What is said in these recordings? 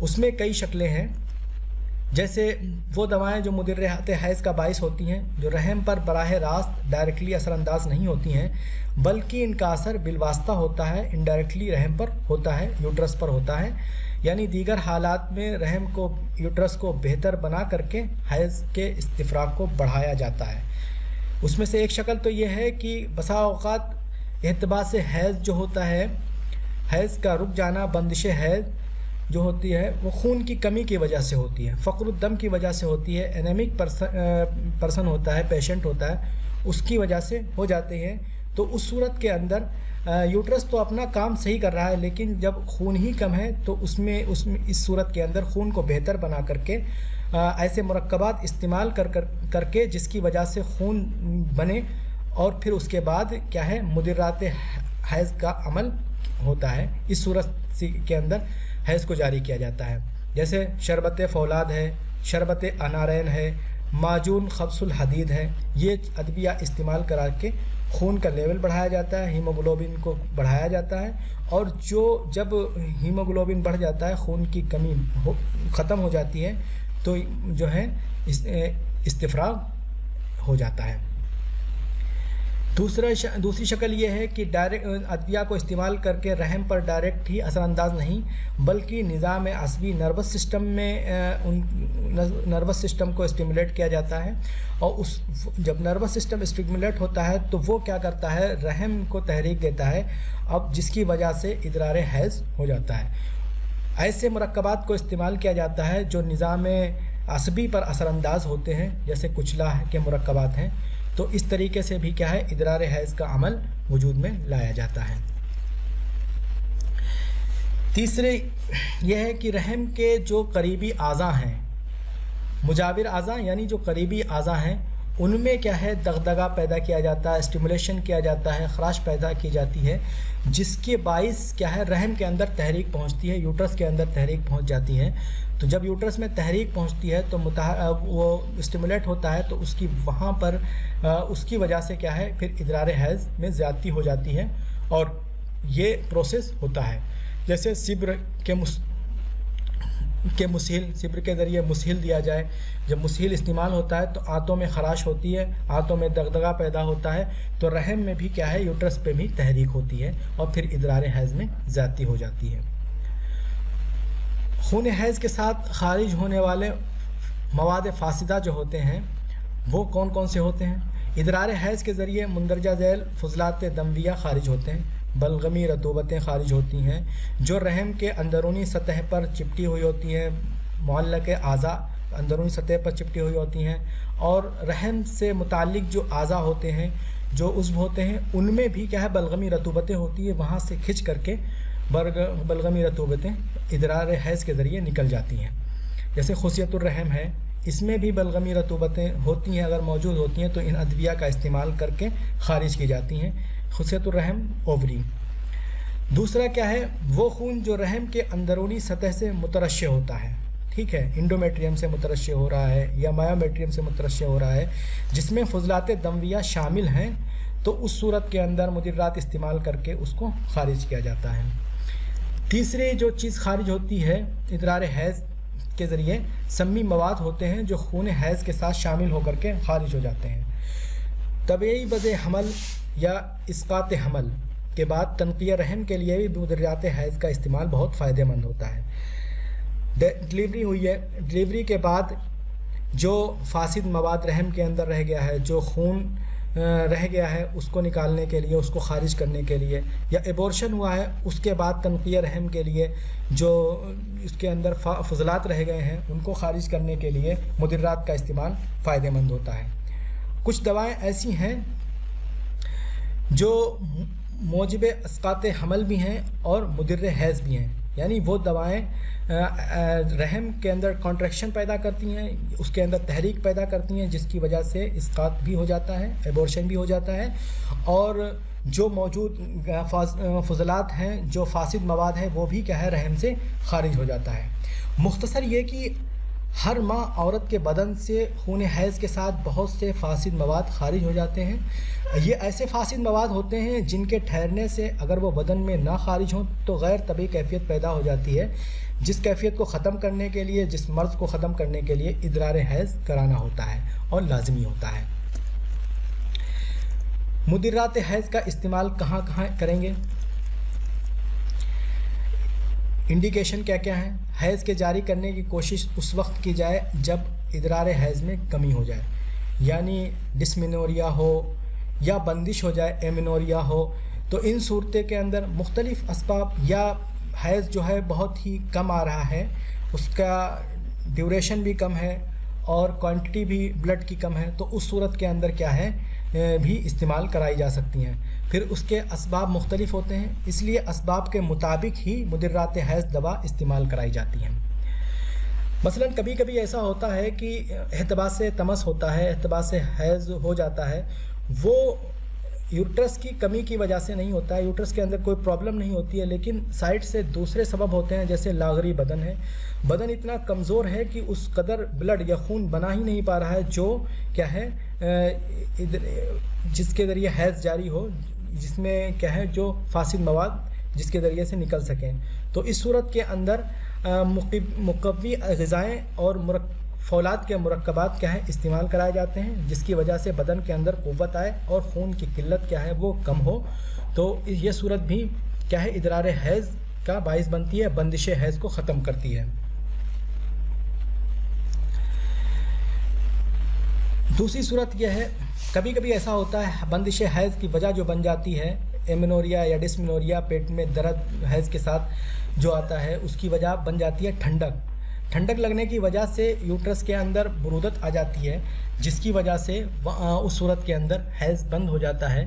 اس میں کئی شکلیں ہیں، جیسے وہ دوائیں جو مدرات حیض کا باعث ہوتی ہیں، جو رحم پر براہ راست ڈائریکٹلی اثر انداز نہیں ہوتی ہیں، بلکہ ان کا اثر بالواسطہ ہوتا ہے، انڈائریکٹلی رحم پر ہوتا ہے، یوٹرس پر ہوتا ہے، یعنی دیگر حالات میں رحم کو یوٹرس کو بہتر بنا کر کے حیض کے استفراغ کو بڑھایا جاتا ہے۔ اس میں سے ایک شکل تو یہ ہے کہ بسا اوقات احتباس حیض جو ہوتا ہے، حیض کا رک جانا، بندش حیض جو ہوتی ہے وہ خون کی کمی کی وجہ سے ہوتی ہے، فقر الدم کی وجہ سے ہوتی ہے، انیمک پرسن ہوتا ہے، پیشنٹ ہوتا ہے، اس کی وجہ سے ہو جاتے ہیں۔ تو اس صورت کے اندر یوٹرس تو اپنا کام صحیح کر رہا ہے، لیکن جب خون ہی کم ہے تو اس اس صورت کے اندر خون کو بہتر بنا کر کے ایسے مرکبات استعمال کر کے جس کی وجہ سے خون بنے، اور پھر اس کے بعد کیا ہے مدرات حیض کا عمل ہوتا ہے۔ اس صورت کے اندر حیض کو جاری کیا جاتا ہے، جیسے شربت فولاد ہے، شربت انارین ہے، معجون خبز الحدید ہے۔ یہ ادویہ استعمال کرا کے خون کا لیول بڑھایا جاتا ہے، ہیموگلوبن کو بڑھایا جاتا ہے، اور جب ہیموگلوبن بڑھ جاتا ہے، خون کی کمی ختم ہو جاتی ہے، تو جو ہے استفراغ ہو جاتا ہے۔ دوسری شکل یہ ہے کہ ڈائریکٹ ادویہ کو استعمال کر کے رحم پر ڈائریکٹ ہی اثر انداز نہیں، بلکہ نظام عصبی نروس سسٹم میں نروس سسٹم کو اسٹیمولیٹ کیا جاتا ہے، اور جب نروس سسٹم اسٹیمولیٹ ہوتا ہے تو وہ کیا کرتا ہے، رحم کو تحریک دیتا ہے، اب جس کی وجہ سے ادرار حیض ہو جاتا ہے۔ ایسے مرکبات کو استعمال کیا جاتا ہے جو نظام عصبی پر اثر انداز ہوتے ہیں، جیسے کچلا کے مرکبات ہیں، تو اس طریقے سے بھی کیا ہے ادرار حیض کا عمل وجود میں لایا جاتا ہے۔ تیسرے یہ ہے کہ رحم کے جو قریبی اعضاء ہیں، مجاور اعضاء یعنی جو قریبی اعضاء ہیں، ان میں کیا ہے دغدغہ پیدا کیا جاتا ہے، اسٹیمولیشن کیا جاتا ہے، خراش پیدا کی جاتی ہے، جس کے باعث کیا ہے رحم کے اندر تحریک پہنچتی ہے، یوٹرس کے اندر تحریک پہنچ جاتی ہے۔ تو جب یوٹرس میں تحریک پہنچتی ہے تو وہ اسٹیمولیٹ ہوتا ہے، تو اس کی وہاں پر اس کی وجہ سے کیا ہے پھر ادرار حیض میں زیادتی ہو جاتی ہے، اور یہ پروسیس ہوتا ہے۔ جیسے سبر کے مسہل، سبر کے ذریعے مسہل دیا جائے، جب مسہل استعمال ہوتا ہے تو آنتوں میں خراش ہوتی ہے، آنتوں میں دغدغہ پیدا ہوتا ہے، تو رحم میں بھی کیا ہے یوٹرس پہ بھی تحریک ہوتی ہے، اور پھر ادرار حیض میں زیادتی ہو جاتی ہے۔ خون حیض کے ساتھ خارج ہونے والے مواد فاسدہ جو ہوتے ہیں وہ کون کون سے ہوتے ہیں؟ ادرار حیض کے ذریعے مندرجہ ذیل فضلات دمویہ خارج ہوتے ہیں، بلغمی رطوبتیں خارج ہوتی ہیں جو رحم کے اندرونی سطح پر چپٹی ہوئی ہوتی ہیں، معلق اعضاء اندرونی سطح پر چپٹی ہوئی ہوتی ہیں، اور رحم سے متعلق جو اعضاء ہوتے ہیں، جو عضو ہوتے ہیں، ان میں بھی کیا ہے بلغمی رطوبتیں ہوتی ہیں، وہاں سے کھنچ کر کے بلغمی رطوبتیں ادرار حیض کے ذریعے نکل جاتی ہیں۔ جیسے خصیت الرحم ہے، اس میں بھی بلغمی رطوبتیں ہوتی ہیں، اگر موجود ہوتی ہیں تو ان ادویہ کا استعمال کر کے خارج کی جاتی ہیں۔ خصیت الرحم اووری۔ دوسرا کیا ہے، وہ خون جو رحم کے اندرونی سطح سے مترشح ہوتا ہے، ٹھیک ہے، انڈومیٹریم سے مترشح ہو رہا ہے یا مایومیٹریم سے مترشح ہو رہا ہے، جس میں فضلات دمویہ شامل ہیں، تو اس صورت کے اندر مدرات استعمال کر کے اس کو خارج کیا جاتا ہے۔ تیسری جو چیز خارج ہوتی ہے ادرار حیض کے ذریعے، سمی مواد ہوتے ہیں جو خون حیض کے ساتھ شامل ہو کر کے خارج ہو جاتے ہیں۔ طبیعی وضع حمل یا اسقاط حمل کے بعد تنقیہ رحم کے لیے بھی مدرات حیض کا استعمال بہت فائدہ مند ہوتا ہے۔ ڈلیوری ہوئی ہے، ڈلیوری کے بعد جو فاسد مواد رحم کے اندر رہ گیا ہے، جو خون رہ گیا ہے، اس کو نکالنے کے لیے، اس کو خارج کرنے کے لیے، یا ایبورشن ہوا ہے اس کے بعد تنقیہ رحم کے لیے جو اس کے اندر فضلات رہ گئے ہیں ان کو خارج کرنے کے لیے مدرات کا استعمال فائدہ مند ہوتا ہے۔ کچھ دوائیں ایسی ہیں جو موجب اسقاط حمل بھی ہیں اور مدر حیض بھی ہیں، یعنی وہ دوائیں رحم کے اندر کانٹریکشن پیدا کرتی ہیں، اس کے اندر تحریک پیدا کرتی ہیں، جس کی وجہ سے اسقاط بھی ہو جاتا ہے، ایبورشن بھی ہو جاتا ہے، اور جو موجود فضلات ہیں، جو فاسد مواد ہیں، وہ بھی کیا ہے رحم سے خارج ہو جاتا ہے۔ مختصر یہ کہ ہر ماہ عورت کے بدن سے خون حیض کے ساتھ بہت سے فاسد مواد خارج ہو جاتے ہیں۔ یہ ایسے فاسد مواد ہوتے ہیں جن کے ٹھہرنے سے اگر وہ بدن میں نہ خارج ہوں تو غیر طبیعی کیفیت پیدا ہو جاتی ہے، جس کیفیت کو ختم کرنے کے لیے، جس مرض کو ختم کرنے کے لیے ادرار حیض کرانا ہوتا ہے اور لازمی ہوتا ہے۔ مدرات حیض کا استعمال کہاں کہاں کریں گے؟ انڈیکیشن کیا کیا ہیں؟ حیض کے جاری کرنے کی کوشش اس وقت کی جائے جب ادرار حیض میں کمی ہو جائے، یعنی ڈسمینوریا ہو یا بندش ہو جائے، ایمینوریا ہو، تو ان صورتیں کے اندر مختلف اسباب، یا حیض جو ہے بہت ہی کم آ رہا ہے، اس کا ڈیوریشن بھی کم ہے اور کوانٹٹی بھی بلڈ کی کم ہے، تو اس صورت کے اندر کیا ہے بھی استعمال کرائی جا سکتی ہیں۔ پھر اس کے اسباب مختلف ہوتے ہیں، اس لیے اسباب کے مطابق ہی مدرات حیض دوا استعمال کرائی جاتی ہیں۔ مثلا کبھی کبھی ایسا ہوتا ہے کہ احتباس تمس ہوتا ہے، احتباس حیض ہو جاتا ہے، وہ یوٹرس کی کمی کی وجہ سے نہیں ہوتا ہے، یوٹرس کے اندر کوئی پرابلم نہیں ہوتی ہے، لیکن سائڈ سے دوسرے سبب ہوتے ہیں، جیسے لاغری بدن ہے، بدن اتنا کمزور ہے کہ اس قدر بلڈ یا خون بنا ہی نہیں پا رہا ہے جو کیا ہے جس کے ذریعے حیض جاری ہو، جس میں کیا ہے جو فاسد مواد جس کے ذریعے سے نکل سکیں۔ تو اس صورت کے اندر مقوی غذائیں اور فولاد کے مرکبات کیا ہے استعمال کرائے جاتے ہیں، جس کی وجہ سے بدن کے اندر قوت آئے اور خون کی قلت کیا ہے وہ کم ہو، تو یہ صورت بھی کیا ہے ادرار حیض کا باعث بنتی ہے، بندش حیض کو ختم کرتی ہے۔ دوسری صورت یہ ہے، کبھی کبھی ایسا ہوتا ہے بندش حیض کی وجہ جو بن جاتی ہے، ایمینوریا یا ڈسمینوریا، پیٹ میں درد حیض کے ساتھ جو آتا ہے، اس کی وجہ بن جاتی ہے ٹھنڈک لگنے کی وجہ سے یوٹرس کے اندر برودت آ جاتی ہے، جس کی وجہ سے اس صورت کے اندر حیض بند ہو جاتا ہے۔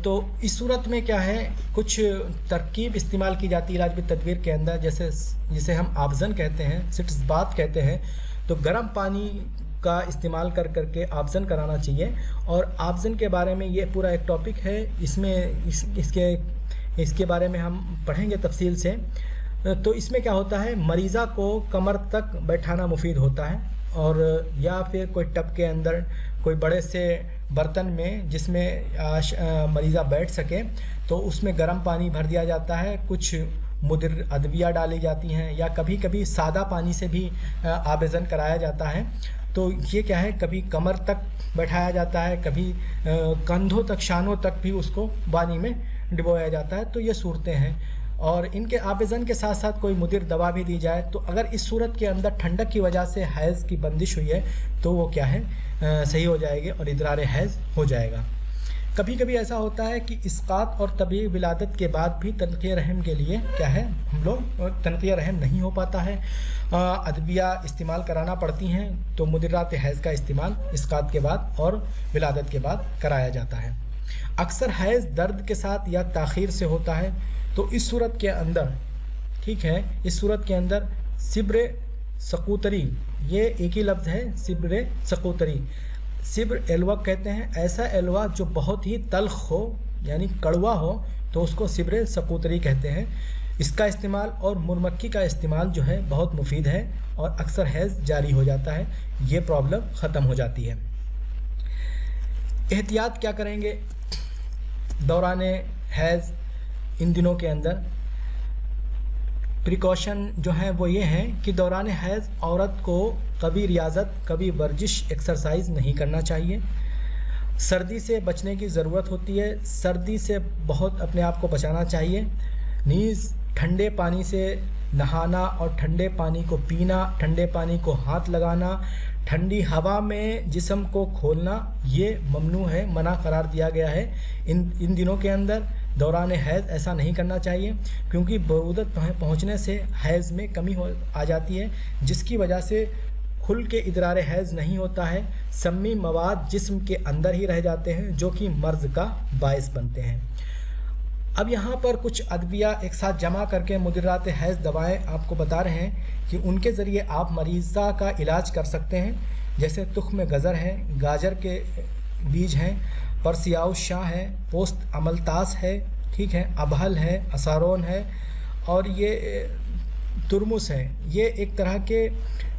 تو اس صورت میں کیا ہے کچھ ترکیب استعمال کی جاتی ہے علاج بالتدبیر کے اندر، جسے ہم آبزن کہتے ہیں، سٹس بات کہتے ہیں، تو گرم پانی کا استعمال کر کے آبزن کرانا چاہیے۔ اور آبزن کے بارے میں یہ پورا ایک ٹاپک ہے، اس کے بارے میں ہم پڑھیں گے تفصیل سے۔ تو اس میں کیا ہوتا ہے، مریضہ کو کمر تک بیٹھانا مفید ہوتا ہے، اور یا پھر کوئی ٹب کے اندر کوئی بڑے سے برتن میں جس میں مریضہ بیٹھ سکے، تو اس میں گرم پانی بھر دیا جاتا ہے، کچھ مدر ادویہ ڈالی جاتی ہیں، یا کبھی کبھی سادہ پانی سے بھی آبزن کرایا جاتا ہے۔ تو یہ کیا ہے، کبھی کمر تک بیٹھایا جاتا ہے، کبھی کندھوں تک، شانوں تک بھی اس کو پانی میں ڈبویا جاتا ہے۔ تو یہ صورتیں ہیں، اور ان کے آبزن کے ساتھ ساتھ کوئی مدر دوا بھی دی جائے، تو اگر اس صورت کے اندر ٹھنڈک کی وجہ سے حیض کی بندش ہوئی ہے تو وہ کیا ہے صحیح ہو جائے گی اور ادرار حیض ہو جائے گا۔ کبھی کبھی ایسا ہوتا ہے کہ اسقاط اور طبیعی ولادت کے بعد بھی تنقیہ رحم کے لیے کیا ہے ہم لوگ تنقیہ رحم نہیں ہو پاتا ہے، ادویہ استعمال کرانا پڑتی ہیں، تو مدرات حیض کا استعمال اسقاط کے بعد اور ولادت کے بعد کرایا جاتا ہے۔ اکثر حیض درد کے ساتھ یا تاخیر سے ہوتا ہے، تو اس صورت کے اندر ٹھیک ہے، اس صورت کے اندر صبر سقوتری، یہ ایک ہی لفظ ہے، صبر سقوتری، صبر ایلوا کہتے ہیں، ایسا ایلوا جو بہت ہی تلخ ہو یعنی کڑوا ہو تو اس کو صبر سقوتری کہتے ہیں۔ اس کا استعمال اور مرمکی کا استعمال جو ہے بہت مفید ہے، اور اکثر حیض جاری ہو جاتا ہے، یہ پرابلم ختم ہو جاتی ہے۔ احتیاط کیا کریں گے دوران حیض ان دنوں کے اندر؟ پریکاشن جو ہیں وہ یہ ہیں کہ دوران حیض عورت کو کبھی ریاضت، کبھی ورزش، ایکسرسائز نہیں کرنا چاہیے۔ سردی سے بچنے کی ضرورت ہوتی ہے، سردی سے بہت اپنے آپ کو بچانا چاہیے۔ نیز ٹھنڈے پانی سے نہانا اور ٹھنڈے پانی کو پینا، ٹھنڈے پانی کو ہاتھ لگانا، ٹھنڈی ہوا میں جسم کو کھولنا یہ ممنوع ہے، منع قرار دیا گیا ہے۔ ان دنوں کے اندر دوران حیض ایسا نہیں کرنا چاہیے، کیونکہ برودت پہنچنے سے حیض میں کمی آ جاتی ہے، جس کی وجہ سے کھل کے ادرار حیض نہیں ہوتا ہے، سمی مواد جسم کے اندر ہی رہ جاتے ہیں جو کہ مرض کا باعث بنتے ہیں۔ اب یہاں پر کچھ ادویہ ایک ساتھ جمع کر کے مدرات حیض دوائیں آپ کو بتا رہے ہیں کہ ان کے ذریعے آپ مریضہ کا علاج کر سکتے ہیں، جیسے تخم گزر ہے، گاجر کے بیج ہیں، پرسیاؤ شاہ ہے، پوست املتاس ہے، ٹھیک ہے، ابہل ہے، اسارون ہے، اور یہ ترمس ہے۔ یہ ایک طرح کے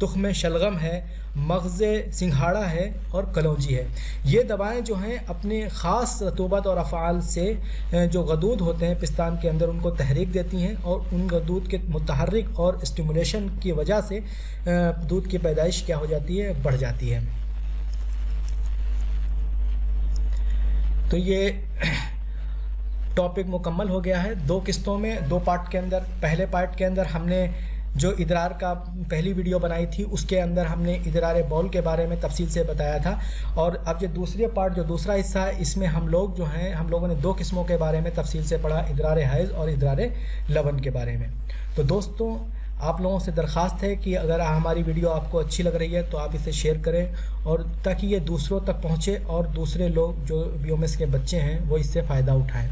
تخم شلغم ہے، مغز سنگھاڑا ہے اور کلونجی ہے۔ یہ دوائیں جو ہیں اپنے خاص رطوبت اور افعال سے جو غدود ہوتے ہیں پستان کے اندر ان کو تحریک دیتی ہیں، اور ان غدود کے متحرک اور اسٹیمولیشن کی وجہ سے دودھ کی پیدائش کیا ہو جاتی ہے، بڑھ جاتی ہے۔ تو یہ ٹاپک مکمل ہو گیا ہے 2 قسطوں میں، 2 پارٹ کے اندر۔ پہلے پارٹ کے اندر ہم نے جو ادرار کا پہلی ویڈیو بنائی تھی اس کے اندر ہم نے ادرار بول کے بارے میں تفصیل سے بتایا تھا، اور اب یہ دوسرے پارٹ جو دوسرا حصہ ہے اس میں ہم لوگوں نے 2 قسموں کے بارے میں تفصیل سے پڑھا، ادرار حیض اور ادرار لبن کے بارے میں۔ تو دوستوں آپ لوگوں سے درخواست ہے کہ اگر ہماری ویڈیو آپ کو اچھی لگ رہی ہے تو آپ اسے شیئر کریں، اور تاکہ یہ دوسروں تک پہنچے اور دوسرے لوگ جو بیومس کے بچے ہیں وہ اس سے فائدہ اٹھائیں۔